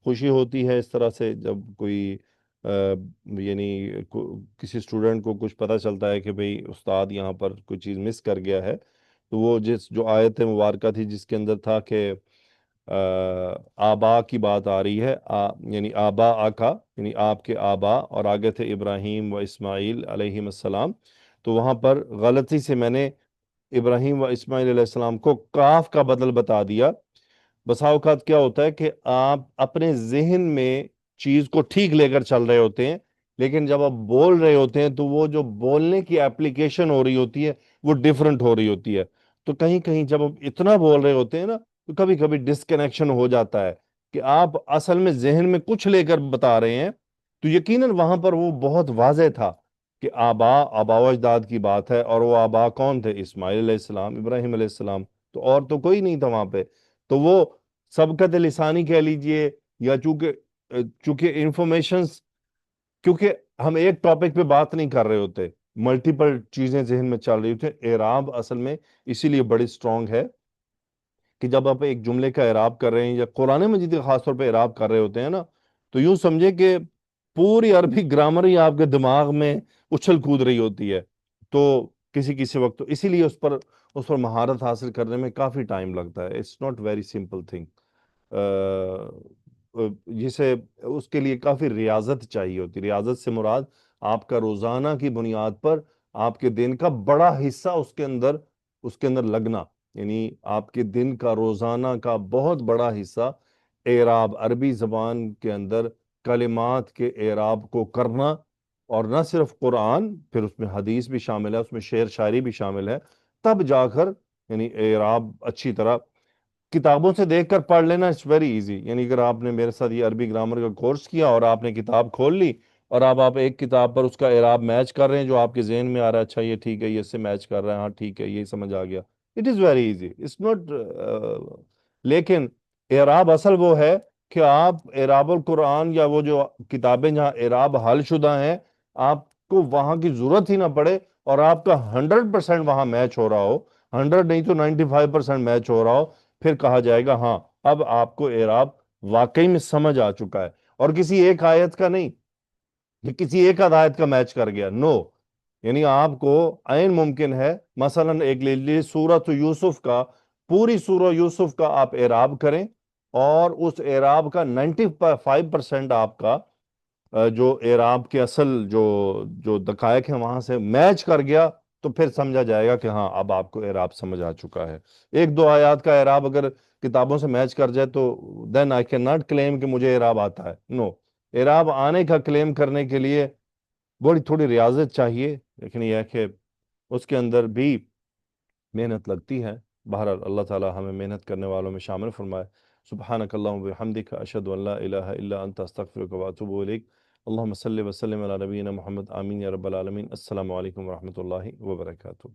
خوشی ہوتی ہے اس طرح سے جب کوئی یعنی کسی اسٹوڈنٹ کو کچھ پتہ چلتا ہے کہ بھئی استاد یہاں پر کوئی چیز مس کر گیا ہے. تو وہ جو آیت مبارکہ تھی جس کے اندر تھا کہ آبا کی بات آ رہی ہے، یعنی آبا آقا، یعنی آپ کے آبا، اور آگے تھے ابراہیم و اسماعیل علیہم السلام، تو وہاں پر غلطی سے میں نے ابراہیم و اسماعیل علیہ السلام کو کاف کا بدل بتا دیا۔ بسا اوقات کیا ہوتا ہے کہ آپ اپنے ذہن میں چیز کو ٹھیک لے کر چل رہے ہوتے ہیں، لیکن جب آپ بول رہے ہوتے ہیں تو وہ جو بولنے کی ایپلیکیشن ہو رہی ہوتی ہے وہ ڈیفرنٹ ہو رہی ہوتی ہے۔ تو کہیں کہیں جب آپ اتنا بول رہے ہوتے ہیں نا تو کبھی کبھی ڈسکنیکشن ہو جاتا ہے کہ آپ اصل میں ذہن میں کچھ لے کر بتا رہے ہیں۔ تو یقیناً وہاں پر وہ بہت واضح تھا کہ آبا و اجداد کی بات ہے، اور وہ آبا کون تھے؟ اسماعیل علیہ السلام، ابراہیم علیہ السلام، تو اور تو کوئی نہیں تھا وہاں پہ۔ تو وہ سبقت لسانی کہہ لیجئے، یا چونکہ انفارمیشنز، کیونکہ ہم ایک ٹاپک پہ بات نہیں کر رہے ہوتے، ملٹیپل چیزیں ذہن میں چل رہی ہوتی ہیں۔ اعراب اصل میں اسی لیے بڑی سٹرونگ ہے کہ جب آپ ایک جملے کا اعراب کر رہے ہیں یا قرآن مجید کا خاص طور پہ اعراب کر رہے ہوتے ہیں نا، تو یوں سمجھے کہ پوری عربی گرامر ہی آپ کے دماغ میں اچھل کود رہی ہوتی ہے۔ تو کسی وقت تو اسی لیے اس پر مہارت حاصل کرنے میں کافی ٹائم لگتا ہے۔ It's not very simple thing, جسے اس کے لیے کافی ریاضت چاہیے ہوتی۔ ریاضت سے مراد آپ کا روزانہ کی بنیاد پر آپ کے دن کا بڑا حصہ اس کے اندر لگنا، یعنی آپ کے دن کا روزانہ کا بہت بڑا حصہ اعراب، عربی زبان کے اندر کلمات کے اعراب کو کرنا، اور نہ صرف قرآن، پھر اس میں حدیث بھی شامل ہے، اس میں شعر شاعری بھی شامل ہے، تب جا کر یعنی اعراب اچھی طرح کتابوں سے دیکھ کر پڑھ لینا اٹس ویری ایزی۔ یعنی اگر آپ نے میرے ساتھ یہ عربی گرامر کا کورس کیا اور آپ نے کتاب کھول لی اور آپ ایک کتاب پر اس کا اعراب میچ کر رہے ہیں جو آپ کے ذہن میں آ رہا ہے، اچھا یہ ٹھیک ہے، یہ اس سے میچ کر رہا ہے، ہاں ٹھیک ہے، یہ سمجھ آ گیا، it is very easy, it's not. لیکن اعراب اصل وہ ہے کہ آپ اعراب القرآن یا وہ جو کتابیں جہاں اعراب حل شدہ ہیں، آپ کو وہاں کی ضرورت ہی نہ پڑے، اور آپ کا 100% وہاں میچ ہو رہا ہو، 100 نہیں تو 95% میچ ہو رہا ہو، پھر کہا جائے گا ہاں اب آپ کو اعراب واقعی میں سمجھ آ چکا ہے۔ اور کسی ایک آیت کا نہیں کہ کسی ایک آیت کا میچ کر گیا، نو، یعنی آپ کو عین ممکن ہے مثلا ایک لے لیجیے سورۃ یوسف کا، پوری سورہ یوسف کا آپ اعراب کریں، اور اس اعراب کا 95% آپ کا جو اعراب کے اصل جو دقائق ہیں وہاں سے میچ کر گیا، تو پھر سمجھا جائے گا کہ ہاں اب آپ کو اعراب سمجھ آ چکا ہے۔ ایک دو آیات کا اعراب اگر کتابوں سے میچ کر جائے تو دین آئی کین ناٹ کلیم کہ مجھے اعراب آتا ہے، نو۔ اعراب آنے کا کلیم کرنے کے لیے بڑی تھوڑی ریاضت چاہیے، لیکن یہ ہے کہ اس کے اندر بھی محنت لگتی ہے۔ بہرحال اللہ تعالی ہمیں محنت کرنے والوں میں شامل فرمائے۔ سبحانک اللہم وبحمدک، اشہد ان لا الہ الا انت، استغفرک واتوب الیک۔ اللہم صلی وسلم علی نبینا محمد، آمین یا رب العالمین۔ السلام علیکم ورحمۃ اللہ وبرکاتہ۔